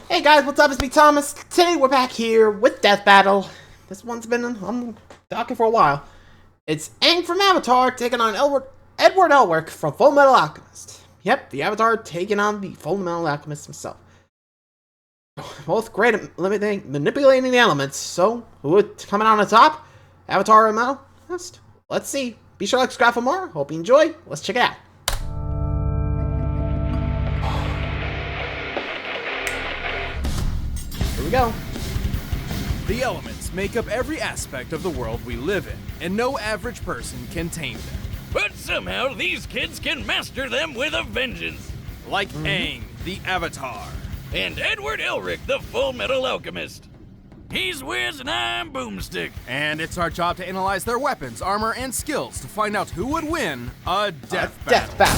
Hey guys, what's up? It's me, Thomas. Today we're back here with Death Battle. This one's been on docket for a while. It's Aang from Avatar taking on Edward Elric from Full Metal Alchemist. Yep, the Avatar taking on the Full Metal Alchemist himself. Both great at manipulating the elements. So, who is coming on the top? Avatar or Metal? Let's see. Be sure to like, subscribe for more. Hope you enjoy. Let's check it out. Here we go. The elements make up every aspect of the world we live in, and no average person can tame them. But somehow these kids can master them with a vengeance. Like Aang, the Avatar. And Edward Elric, the Full Metal Alchemist. He's Wiz and I'm Boomstick. And it's our job to analyze their weapons, armor, and skills to find out who would win a death battle.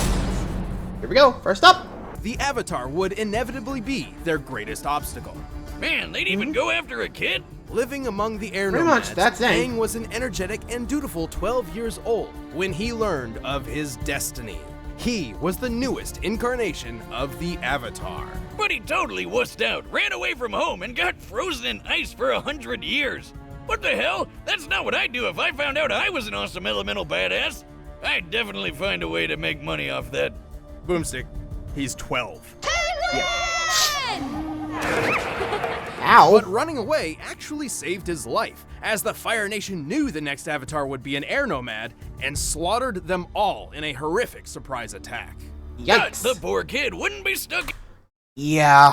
Here we go. First up. The Avatar would inevitably be their greatest obstacle. Man, they'd even go after a kid? Living among the air Pretty nomads, much, that's Aang. Aang was an energetic and dutiful 12 years old when he learned of his destiny. He was the newest incarnation of the Avatar. But he totally wussed out, ran away from home, and got frozen in ice for 100 years. What the hell? That's not what I'd do if I found out I was an awesome elemental badass. I'd definitely find a way to make money off that. Boomstick, he's 12. Ow. But running away actually saved his life, as the Fire Nation knew the next Avatar would be an air nomad and slaughtered them all in a horrific surprise attack. Yikes. But the poor kid wouldn't be stuck. Yeah.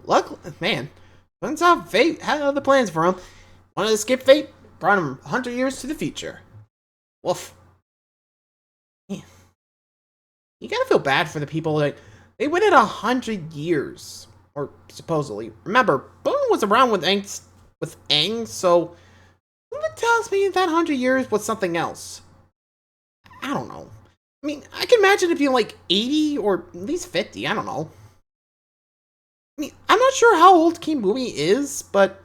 Luckily, man. Turns out fate had other plans for him. Wanted to skip fate, brought him 100 years to the future. Woof. Man. You gotta feel bad for the people that they waited 100 years. Or supposedly. Remember, Boone was around with Aang, so what tells me that 100 years was something else? I don't know. I mean, I can imagine it being like 80 or at least 50, I don't know. I mean, I'm not sure how old King Boomy is, but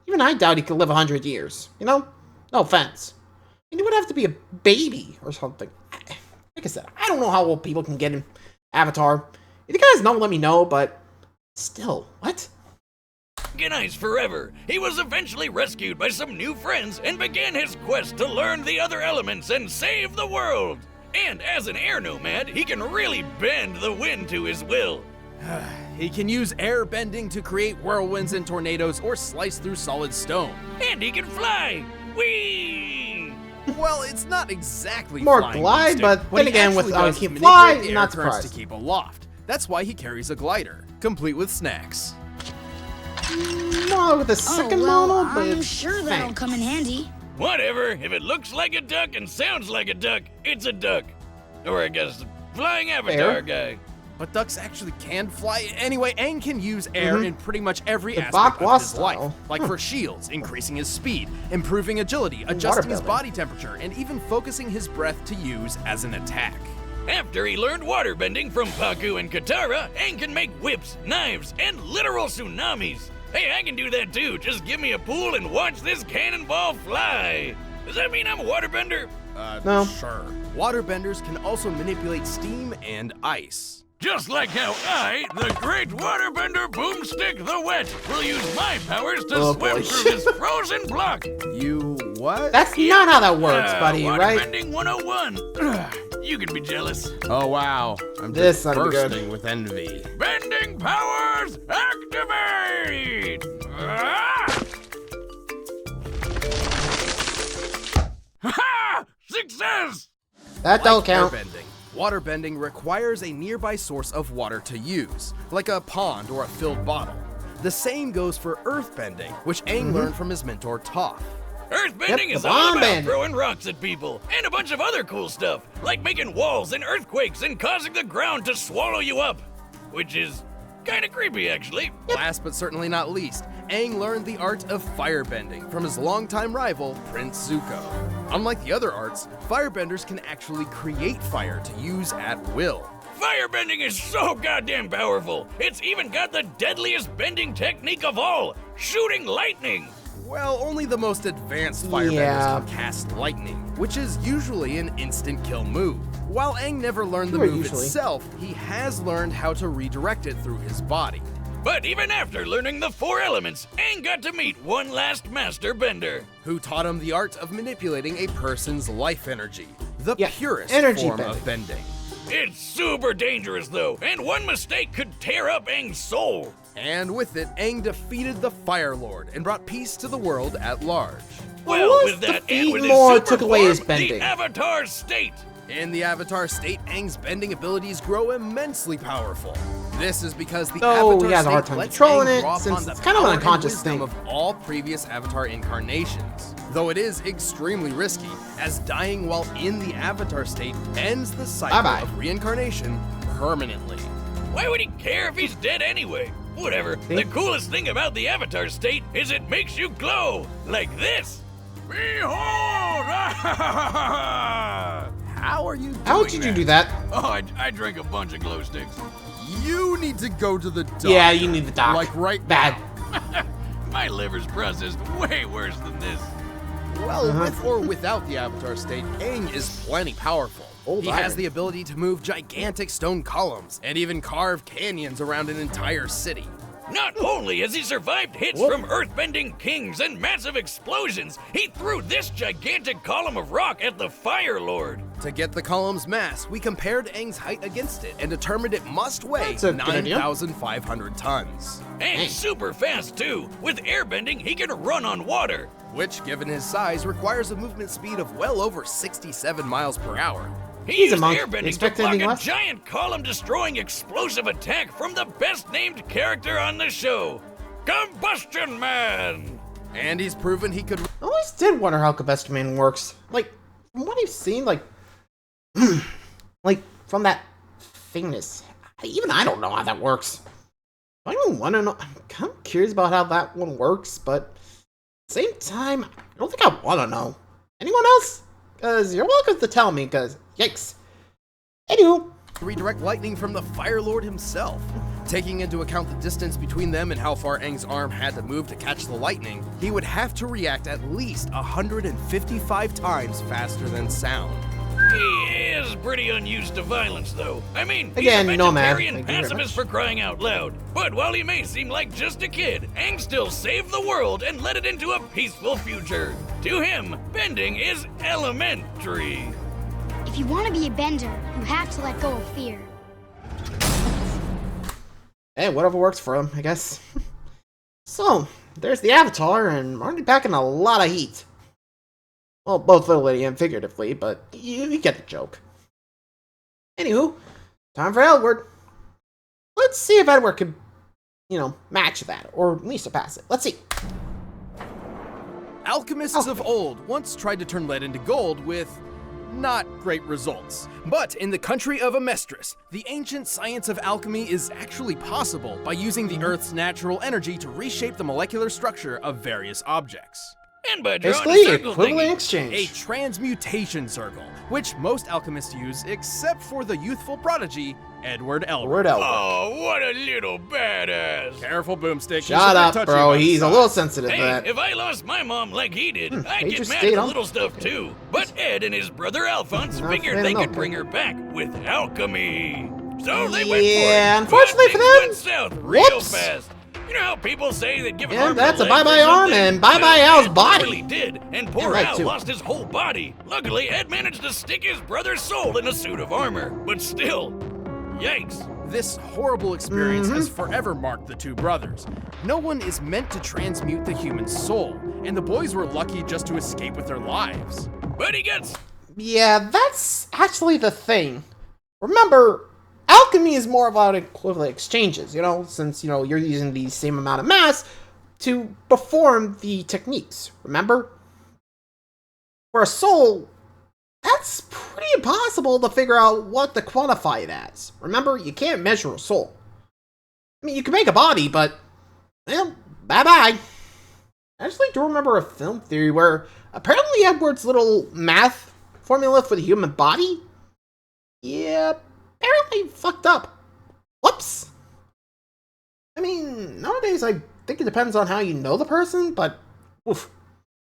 even I doubt he could live 100 years, you know? No offense. I mean, he would have to be a baby or something. Like I said, I don't know how old people can get in Avatar. If you guys know, let me know, but still, what? In ice forever. He was eventually rescued by some new friends and began his quest to learn the other elements and save the world. And as an air nomad, he can really bend the wind to his will. He can use air bending to create whirlwinds and tornadoes or slice through solid stone. And he can fly. Whee! Well, it's not exactly More flying, glide, Boomstick, but then he again, actually with does he can manipulate fly, the air not currents surprised. to keep aloft. That's why he carries a glider, complete with snacks. No, with the second model, but I'm it's sure that'll thanks. come in handy. Whatever. If it looks like a duck and sounds like a duck, it's a duck. Or I guess flying avatar Fair. guy. But ducks actually can fly. Anyway, Aang can use air in pretty much every The aspect of Bakwa his life. style. Like for shields, increasing his speed, improving agility, adjusting his waterbending. body temperature, and even focusing his breath to use as an attack. After he learned waterbending from Paku and Katara, Aang can make whips, knives, and literal tsunamis. Hey, I can do that too. Just give me a pool and watch this cannonball fly. Does that mean I'm a waterbender? No. Sure. Waterbenders can also manipulate steam and ice. Just like how I, the great waterbender Boomstick the Wet, will use my powers to Oh, swim boy. through this frozen block. You what? That's not how that works, buddy, right? Waterbending 101. You can be jealous. Oh wow. I'm This just ought to be good. bursting with envy. Bending powers, activate! Ah! Ha! Success! That don't count. Airbending. Waterbending requires a nearby source of water to use, like a pond or a filled bottle. The same goes for earthbending, which Aang learned from his mentor Toph. Earthbending Yep, is the all bomb about bending. throwing rocks at people, and a bunch of other cool stuff, like making walls and earthquakes and causing the ground to swallow you up. Which is kinda creepy, actually. Last but certainly not least, Aang learned the art of firebending from his longtime rival, Prince Zuko. Unlike the other arts, firebenders can actually create fire to use at will. Firebending is so goddamn powerful. It's even got the deadliest bending technique of all, shooting lightning. Well, only the most advanced firebenders Yeah. can cast lightning, which is usually an instant kill move. While Aang never learned the Sure, move usually. itself, he has learned how to redirect it through his body. But even after learning the 4 elements, Aang got to meet one last master bender. Who taught him the art of manipulating a person's life energy, the Yeah, purest energy form of bending. It's super dangerous though, and one mistake could tear up Aang's soul. And with it, Aang defeated the Fire Lord and brought peace to the world at large. Well, was with that the and with his more super took away his form, bending? the Avatar state. In the Avatar state, Aang's bending abilities grow immensely powerful. This is because the Though Avatar he has a hard state time lets controlling Aang it, draw since upon the it's kind of an power and unconscious wisdom thing. of all previous Avatar incarnations. Though it is extremely risky, as dying while in the Avatar state ends the cycle Bye-bye. of reincarnation permanently. Why would he care if he's dead anyway? Whatever. See? The coolest thing about the Avatar state is it makes you glow like this. Behold! How are you doing How did you do that? Oh, I drank a bunch of glow sticks. You need to go to the doctor. Yeah, you need the doc. Like right Bad. now. My liver's processed way worse than this. Well, with or without the Avatar state, Aang is plenty powerful. Old He has iron. the ability to move gigantic stone columns and even carve canyons around an entire city. Not only has he survived hits Whoop. from earthbending kings and massive explosions, he threw this gigantic column of rock at the Fire Lord. To get the column's mass, we compared Aang's height against it and determined it must weigh That's a good idea. 9,500 tons. And Dang. super fast too. With airbending, he can run on water. Which, given his size, requires a movement speed of well over 67 miles per hour. He He's a used monk. airbending Expect to block anything a less? giant column-destroying explosive attack from the best-named character on the show, Combustion Man. And he's proven he could I always did wonder how Combustion Man works. Like, from what I've seen, like from that thingness, even I don't know how that works. I don't want to know. I'm kind of curious about how that one works, but at the same time, I don't think I want to know. Anyone else? Because you're welcome to tell me, because yikes. Anywho, redirect lightning from the Fire Lord himself. Taking into account the distance between them and how far Aang's arm had to move to catch the lightning, he would have to react at least 155 times faster than sound. He is pretty unused to violence, though. I mean, Again, he's a Nomad. vegetarian Thank you very pacifist much. for crying out loud. But while he may seem like just a kid, Aang still saved the world and led it into a peaceful future. To him, bending is elementary. If you want to be a bender, you have to let go of fear. hey, whatever works for him, I guess. So, there's the Avatar, and I'm already packing a lot of heat. Well, both literally and figuratively, but you get the joke. Anywho, time for Edward. Let's see if Edward can, match that, or at least surpass it. Let's see. Alchemists of old once tried to turn lead into gold with not great results. But in the country of Amestris, the ancient science of alchemy is actually possible by using the Earth's natural energy to reshape the molecular structure of various objects. And by drawing Basically, a circle equivalent thingy. A exchange. transmutation circle, which most alchemists use except for the youthful prodigy, Edward Elric. Edward Elric. Oh, what a little badass. Careful, Boomstick. Shut up, bro. He's a little sensitive to Hey, that. if I lost my mom like he did, I'd Major get mad state, at the huh? little stuff too. But Ed and his brother Alphonse Not figured fair they enough, could bring okay. her back with alchemy. So they went for it. Yeah, but unfortunately for things them, went south real whoops. fast. You know how people say that give an Yeah, arm that's a leg or bye-bye arm something? and bye-bye Well, Al's Ed body. really did, and poor Yeah, right, Al too. lost his whole body. Luckily, Ed managed to stick his brother's soul in a suit of armor. But still, yikes. This horrible experience has forever marked the two brothers. No one is meant to transmute the human soul, and the boys were lucky just to escape with their lives. But he gets Yeah, that's actually the thing. Remember, alchemy is more about equivalent exchanges, since, you're using the same amount of mass to perform the techniques, remember? For a soul, that's pretty impossible to figure out what to quantify it as. Remember, you can't measure a soul. I mean, you can make a body, but, well, bye-bye. I actually do remember a film theory where apparently Edward's little math formula for the human body, yeah, apparently fucked up. Whoops. I mean, nowadays I think it depends on how you know the person, but oof,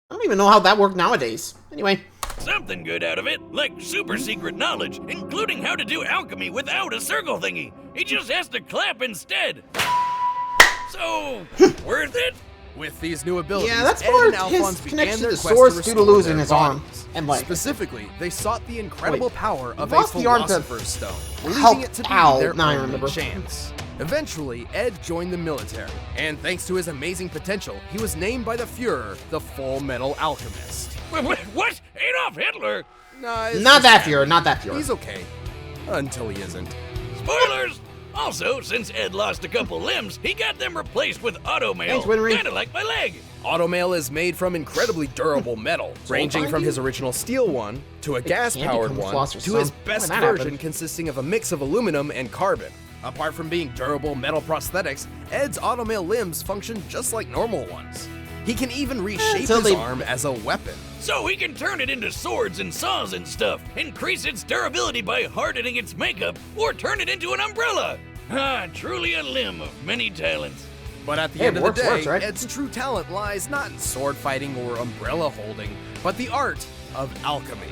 I don't even know how that worked nowadays. Anyway, something good out of it, like super secret knowledge, including how to do alchemy without a circle thingy. He just has to clap instead. So, worth it? With these new abilities, Yeah, that's Ed more and his Alphonse began connection their to quest Source to due to restore losing their his arm bodies. and leg. Specifically, they sought the incredible power of lost a the arm to Philosopher's Stone, believing help it to be Al. their Now I only remember. chance. Eventually, Ed joined the military, and thanks to his amazing potential, he was named by the Fuhrer the Full Metal Alchemist. What? Adolf Hitler? Nah, it's Not just that happening. Fuhrer, not that Fuhrer. He's okay. Until he isn't. Spoilers! Also, since Ed lost a couple limbs, he got them replaced with automail. Thanks, Winry. Kinda like my leg. Automail is made from incredibly durable metal, ranging from his original steel one to a gas-powered become one Philosopher's to his Stone. best How did that version happen? consisting of a mix of aluminum and carbon. Apart from being durable metal prosthetics, Ed's automail limbs function just like normal ones. He can even reshape until his they- arm as a weapon. So he can turn it into swords and saws and stuff, increase its durability by hardening its makeup, or turn it into an umbrella. Ah, truly a limb of many talents. But at the Hey, end it of the day, works, right? Ed's true talent lies not in sword fighting or umbrella holding, but the art of alchemy.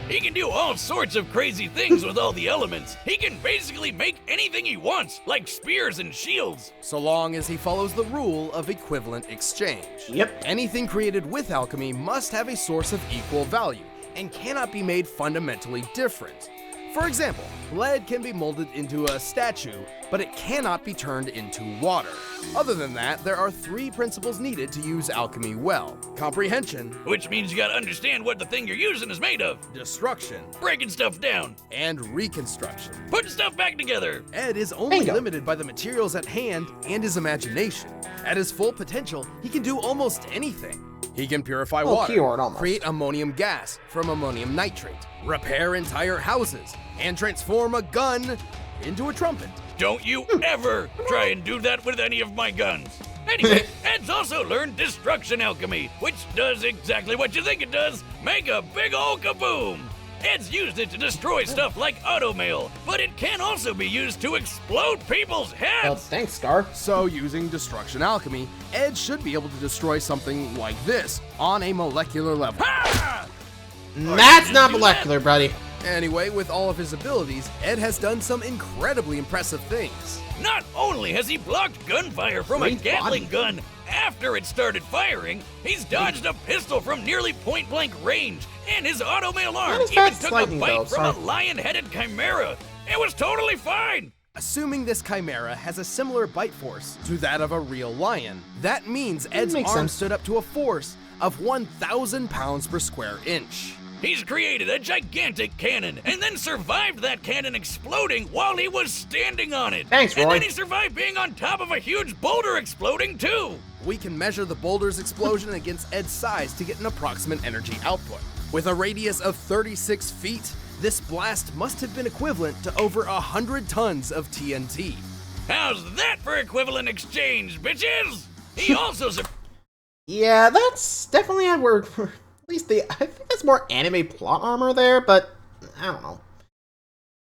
He can do all sorts of crazy things with all the elements. He can basically make anything he wants, like spears and shields. So long as he follows the rule of equivalent exchange. Yep. Anything created with alchemy must have a source of equal value and cannot be made fundamentally different. For example, lead can be molded into a statue, but it cannot be turned into water. Other than that, there are 3 principles needed to use alchemy well: comprehension, Which means you gotta understand what the thing you're using is made of. destruction, Breaking stuff down, and reconstruction. putting stuff back together. Ed is only Bingo. limited by the materials at hand and his imagination. At his full potential, he can do almost anything. He can purify Well, water, cured almost. create ammonium gas from ammonium nitrate, repair entire houses, and transform a gun into a trumpet. Don't you ever try and do that with any of my guns. Anyway, Ed's also learned destruction alchemy, which does exactly what you think it does, make a big ol' kaboom. Ed's used it to destroy stuff like automail, but it can also be used to explode people's Well, heads. thanks, Scar. So, using destruction alchemy, Ed should be able to destroy something like this on a molecular level. Ha! That's you not do molecular, buddy. Anyway, with all of his abilities, Ed has done some incredibly impressive things. Not only has he blocked gunfire from a Great Gatling body. gun after it started firing, he's dodged a pistol from nearly point-blank range, and his automail arm Not as even fast as took a lightning, bite though, from a sorry. lion-headed chimera. It was totally fine. Assuming this chimera has a similar bite force to that of a real lion, that means Ed's makes arm sense. stood up to a force of 1,000 pounds per square inch. He's created a gigantic cannon and then survived that cannon exploding while he was standing on it. Thanks, And Roy. then he survived being on top of a huge boulder exploding too. We can measure the boulder's explosion against Ed's size to get an approximate energy output. With a radius of 36 feet, this blast must have been equivalent to over 100 tons of TNT. How's that for equivalent exchange, bitches? He also Yeah, that's definitely at where at least I think that's more anime plot armor there, but I don't know.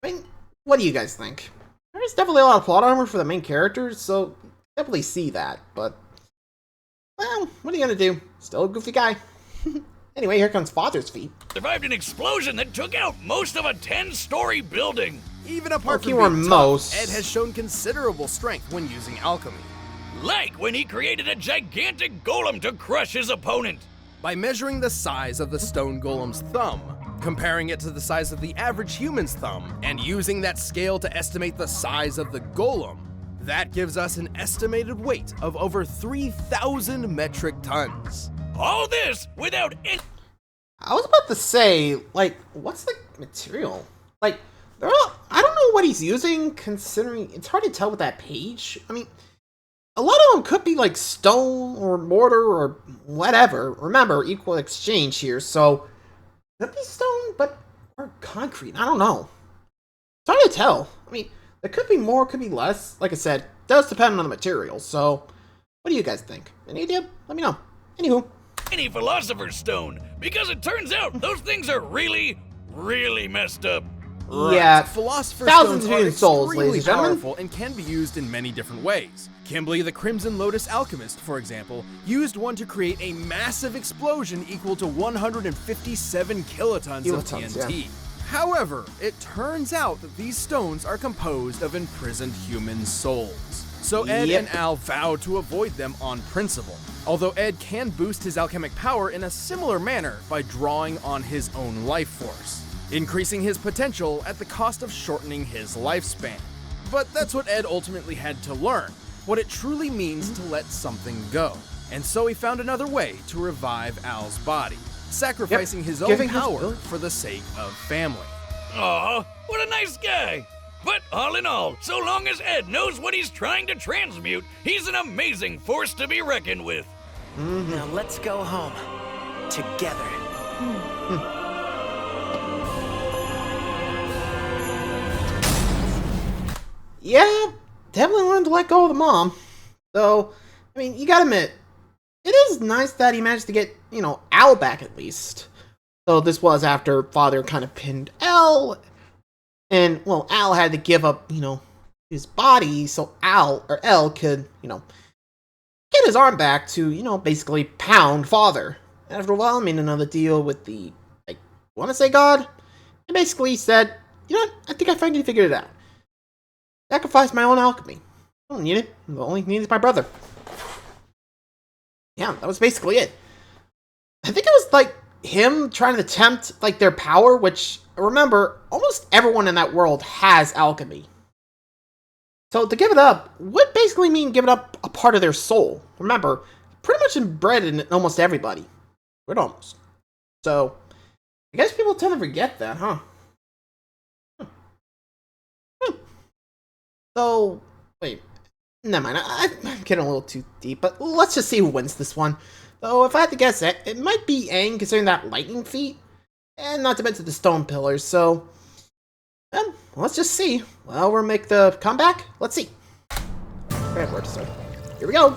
I mean, what do you guys think? There's definitely a lot of plot armor for the main characters, so definitely see that, but well, what are you gonna do? Still a goofy guy. Anyway, here comes Father's feet. survived an explosion that took out most of a 10-story building. Even apart Okay, from we're being most- tough, Ed has shown considerable strength when using alchemy. Like when he created a gigantic golem to crush his opponent. By measuring the size of the stone golem's thumb, comparing it to the size of the average human's thumb, and using that scale to estimate the size of the golem, that gives us an estimated weight of over 3,000 metric tons. All this without any I was about to say, like, what's the material? Like, I don't know what he's using, considering it's hard to tell with that page. I mean, a lot of them could be like stone or mortar or whatever. Remember, equal exchange here, so could be stone, but or concrete. I don't know. It's hard to tell. I mean, there could be more, could be less. Like I said, does depend on the material. So, what do you guys think? Any idea? Let me know. Anywho. Philosopher's Stone, because it turns out those things are really, really messed up. Yeah, Philosopher's thousands Stones of are million souls, extremely ladies and gentlemen. powerful and can be used in many different ways. Kimberly the Crimson Lotus Alchemist, for example, used one to create a massive explosion equal to 157 kilotons of Kilotons, TNT. However, it turns out that these stones are composed of imprisoned human souls. So Ed Yep. and Al vow to avoid them on principle. Although Ed can boost his alchemic power in a similar manner by drawing on his own life force, increasing his potential at the cost of shortening his lifespan. But that's what Ed ultimately had to learn, what it truly means to let something go. And so he found another way to revive Al's body, sacrificing his own Giving his power ability. for the sake of family. Aw, what a nice guy. But all in all, so long as Ed knows what he's trying to transmute, he's an amazing force to be reckoned with. Now let's go home. Together. Yeah, definitely learned to let go of the mom. Though, I mean, you gotta admit, it is nice that he managed to get, Al back at least. So this was after Father kind of pinned Al. And, well, Al had to give up, his body so El could, get his arm back to, basically pound Father. After a while, I made another deal with the, want to say God? And basically said, I think I finally figured it out. Sacrifice my own alchemy. I don't need it. The only need is my brother. Yeah, that was basically it. I think it was, him trying to tempt, their power, which, remember, almost everyone in that world has alchemy. So to give it up would basically mean giving up a part of their soul. Remember, pretty much inbred in almost everybody. But almost. So, I guess people tend to forget that, huh? So, wait. Never mind, I'm getting a little too deep, but let's just see who wins this one. Though, if I had to guess, it might be Aang, considering that lightning feat. And not to mention the stone pillars, so... let's just see. Well, we'll make the comeback. Let's see. Okay, where to start? Here we go.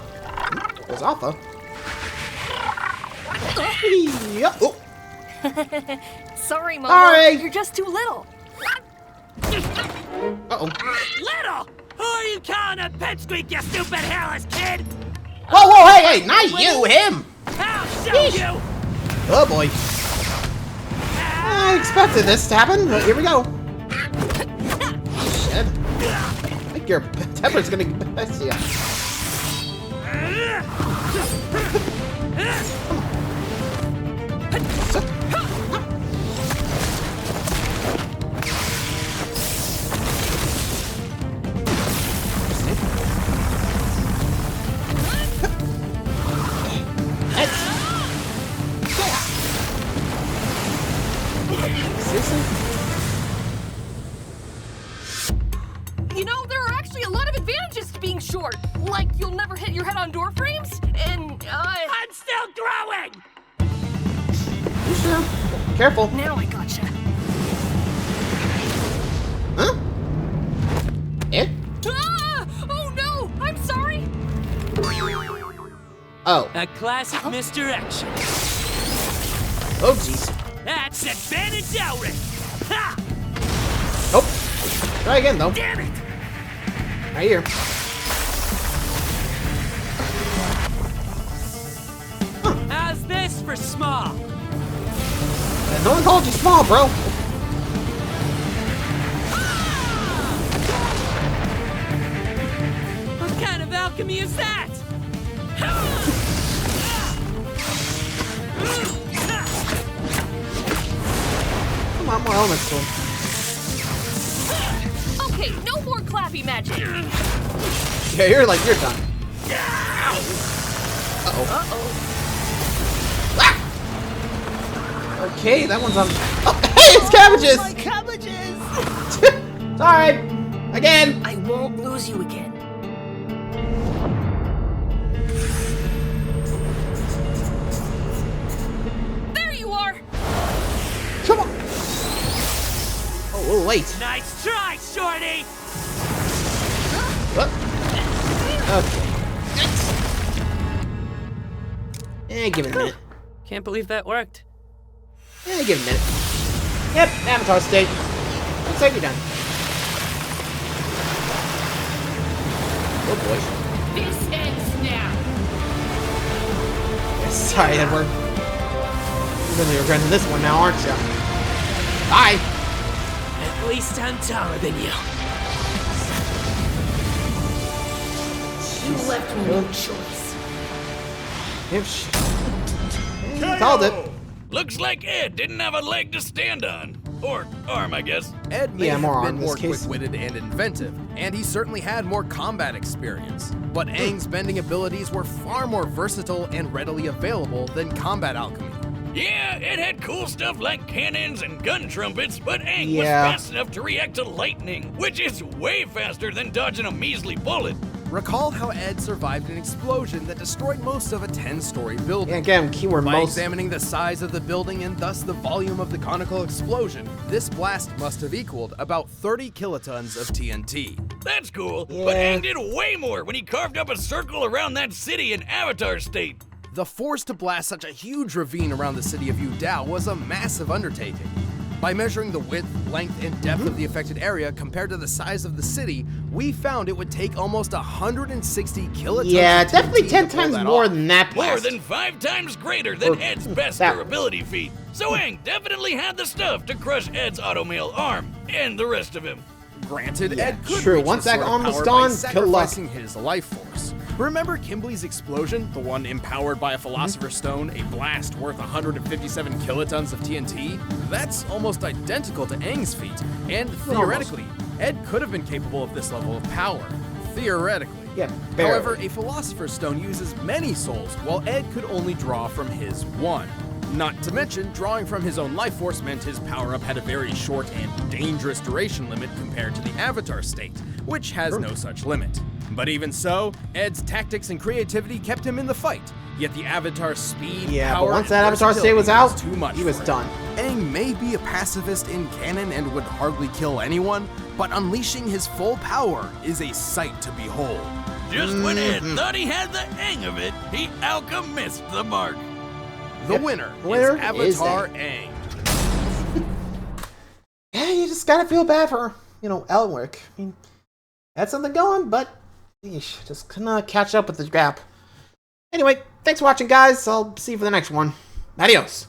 There's Alpha. Yep. Oh. Sorry, Momo. Sorry. You're just too little. Uh-oh. Little! Who are you calling a pipsqueak, you stupid hairless kid? Whoa, hey, not you, him! I'll show Yeesh. you! Oh, boy. I expected this to happen, but here we go. Shit. I think your temper's gonna mess you up. You know, there are actually a lot of advantages to being short. Like, you'll never hit your head on door frames, and, I'm still growing! You sure? Careful. Now I gotcha. Huh? Eh? Ah! Oh, no! I'm sorry! Oh. A classic misdirection. Oh, jeez. That's Advantage Elric! Ha! Nope. Try again, though. Damn it! Right here. How's this for small? No one called you small, bro. What kind of alchemy is that? Come on, more elements to him. Okay, no more clappy magic. Yeah, you're done. Uh-oh. Ah! Okay, that one's on. Oh, hey, it's cabbages! My cabbages! Sorry! Again! I won't lose you again. There you are! Come on! Oh, a little late. Nice try, Shorty! What? Okay. Give it a minute. Can't believe that worked. Give it a minute. Yep, Avatar state. Looks like you're done. Oh boy. This ends now. Yes, sorry, Edward. You're really regretting this one now, aren't you? Bye! At least I'm taller than you. left me no choice. Called it. Looks like Ed didn't have a leg to stand on. Or arm, I guess. Ed may Yeah, more have on been this more case. quick-witted and inventive, and he certainly had more combat experience. But Aang's bending abilities were far more versatile and readily available than combat alchemy. Yeah, it had cool stuff like cannons and gun trumpets, but Aang Yeah. was fast enough to react to lightning, which is way faster than dodging a measly bullet. Recall how Ed survived an explosion that destroyed most of a 10-story building. Yeah, again, keyword By most. examining the size of the building and thus the volume of the conical explosion, this blast must have equaled about 30 kilotons of TNT. That's cool, but Yeah. Aang did way more when he carved up a circle around that city in Avatar State. The force to blast such a huge ravine around the city of Yu Dao was a massive undertaking. By measuring the width, length, and depth of the affected area compared to the size of the city, we found it would take almost 160 kilotons. Yeah, of definitely TNT 10 to pull times that more off. than that More blast. than 5 times greater than Or Ed's best that- durability feat. So Aang definitely had the stuff to crush Ed's automail arm and the rest of him. Granted, Yeah, Ed could true. reach Once this that sort of arm was power gone, by good luck. sacrificing his life force. Remember Kimbley's explosion, the one empowered by a Philosopher's Stone, a blast worth 157 kilotons of TNT? That's almost identical to Aang's feat, and theoretically, Ed could have been capable of this level of power. Theoretically. Yeah, barely. However, a Philosopher's Stone uses many souls, while Ed could only draw from his one. Not to mention, drawing from his own life force meant his power-up had a very short and dangerous duration limit compared to the Avatar state, which has no such limit. But even so, Ed's tactics and creativity kept him in the fight, yet the Avatar's speed, Yeah, power, but once and that Avatar state was versatility out, too much he was for him. done. Aang may be a pacifist in canon and would hardly kill anyone, but unleashing his full power is a sight to behold. Just when Ed thought he had the hang of it, he alchemist the mark. The Yep. winner Winner is is Avatar Aang. Aang. Yeah, you just gotta feel bad for, Elric. I mean, had something going, but eesh, just couldn't catch up with the gap. Anyway, thanks for watching, guys. I'll see you for the next one. Adios.